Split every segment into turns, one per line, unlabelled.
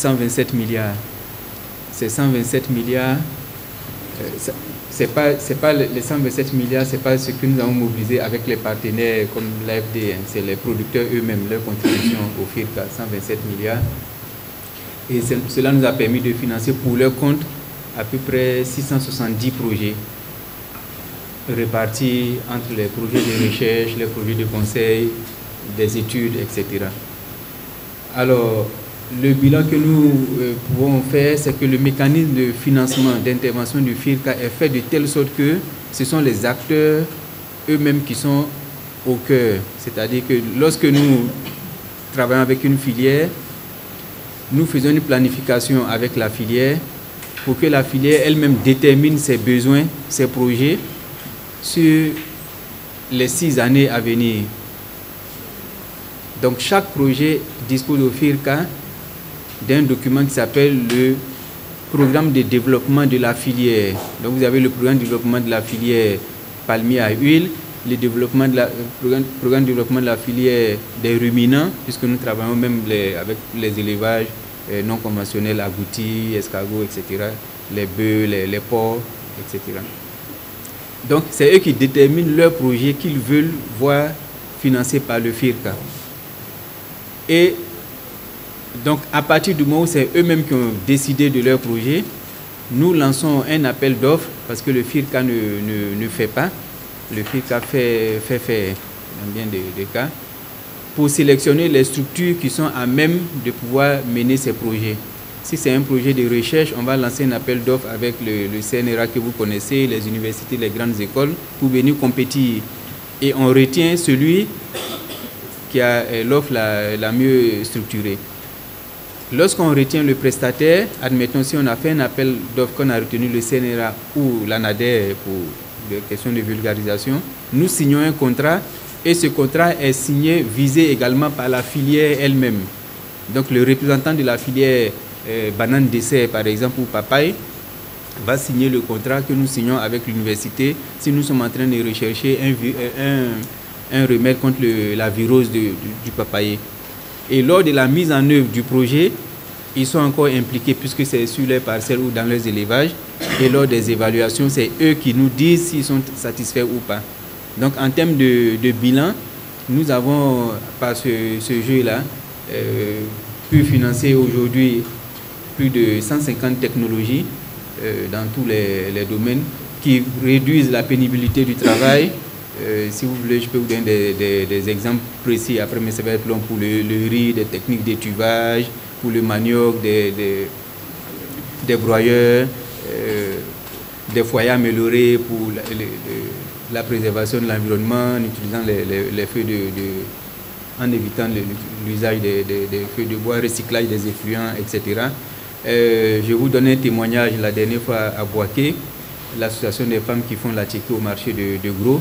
127 milliards. Ces 127 milliards, c'est pas les 127 milliards, c'est pas ce que nous avons mobilisé avec les partenaires comme l'AFD, hein, c'est les producteurs eux-mêmes, leur contribution au FIRCA, 127 milliards. Et cela nous a permis de financer pour leur compte à peu près 670 projets répartis entre les projets de recherche, les projets de conseil, des études, etc. Alors, le bilan que nous pouvons faire, c'est que le mécanisme de financement d'intervention du FIRCA est fait de telle sorte que ce sont les acteurs eux-mêmes qui sont au cœur. C'est-à-dire que lorsque nous travaillons avec une filière, nous faisons une planification avec la filière pour que la filière elle-même détermine ses besoins, ses projets sur les 6 années à venir. Donc chaque projet dispose au FIRCA d'un document qui s'appelle le programme de développement de la filière. Donc vous avez le programme de développement de la filière palmier à huile, le programme de développement de la filière des ruminants, puisque nous travaillons même avec les élevages non conventionnels, agoutis, escargots, etc., les bœufs, les porcs, etc. Donc c'est eux qui déterminent leur projet qu'ils veulent voir financé par le FIRCA. Et donc, à partir du moment où c'est eux-mêmes qui ont décidé de leur projet, nous lançons un appel d'offres parce que le FIRCA ne fait pas. Le FIRCA fait dans bien des cas, pour sélectionner les structures qui sont à même de pouvoir mener ces projets. Si c'est un projet de recherche, on va lancer un appel d'offres avec le CNRA que vous connaissez, les universités, les grandes écoles, pour venir compétir. Et on retient celui qui a l'offre la mieux structurée. Lorsqu'on retient le prestataire, admettons si on a fait un appel d'offres qu'on a retenu le CNRA ou l'ANADER pour des questions de vulgarisation, nous signons un contrat et ce contrat est signé, visé également par la filière elle-même. Donc le représentant de la filière banane dessert par exemple ou papaye va signer le contrat que nous signons avec l'université si nous sommes en train de rechercher un remède contre la virose du papayer. Et lors de la mise en œuvre du projet, ils sont encore impliqués puisque c'est sur leurs parcelles ou dans leurs élevages. Et lors des évaluations, c'est eux qui nous disent s'ils sont satisfaits ou pas. Donc en termes de bilan, nous avons par ce jeu-là pu financer aujourd'hui plus de 150 technologies dans tous les domaines qui réduisent la pénibilité du travail. Si vous voulez, je peux vous donner des exemples précis. Après, mais ça va être long pour le riz, des techniques d'étuvage, pour le manioc, des broyeurs, des foyers améliorés pour la préservation de l'environnement en utilisant les feux en évitant l'usage des feux de bois, recyclage des effluents, etc. Je vous donne un témoignage la dernière fois à Boaké, l'association des femmes qui font la tchéquie au marché de Gros,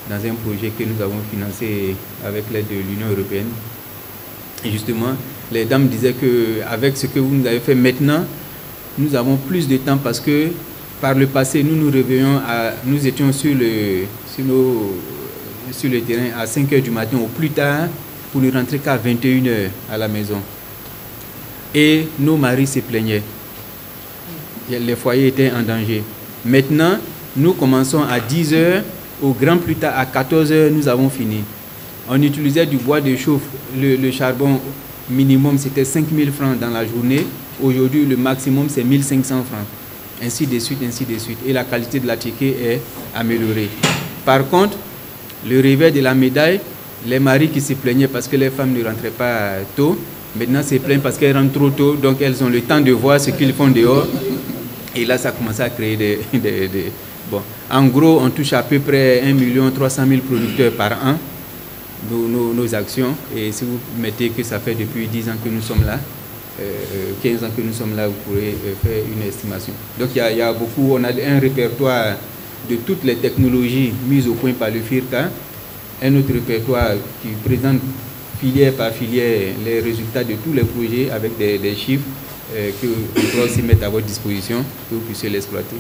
dans un projet que nous avons financé avec l'aide de l'Union européenne. Et justement, les dames disaient qu'avec ce que vous nous avez fait maintenant, nous avons plus de temps parce que par le passé, nous étions sur le terrain à 5 h du matin au plus tard pour ne rentrer qu'à 21 h à la maison. Et nos maris se plaignaient. Les foyers étaient en danger. Maintenant, nous commençons à 10 h. Au grand plus tard, à 14 h, nous avons fini. On utilisait du bois de chauffe. Le charbon minimum, c'était 5 000 francs dans la journée. Aujourd'hui, le maximum, c'est 1 500 francs. Ainsi de suite, ainsi de suite. Et la qualité de la tchéquée est améliorée. Par contre, le revers de la médaille, les maris qui se plaignaient parce que les femmes ne rentraient pas tôt, maintenant se plaignent parce qu'elles rentrent trop tôt, donc elles ont le temps de voir ce qu'ils font dehors. Et là, ça commence à créer Bon, en gros, on touche à peu près 1 300 000 producteurs par an, nos actions. Et si vous mettez que ça fait depuis 10 ans que nous sommes là, 15 ans que nous sommes là, vous pourrez faire une estimation. Donc il y a beaucoup, on a un répertoire de toutes les technologies mises au point par le FIRCA, un autre répertoire qui présente filière par filière les résultats de tous les projets avec des chiffres que on doit aussi mettre à votre disposition pour que vous puissiez l'exploiter.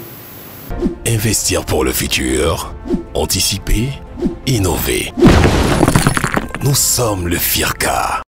Investir pour le futur, anticiper, innover. Nous sommes le FIRCA.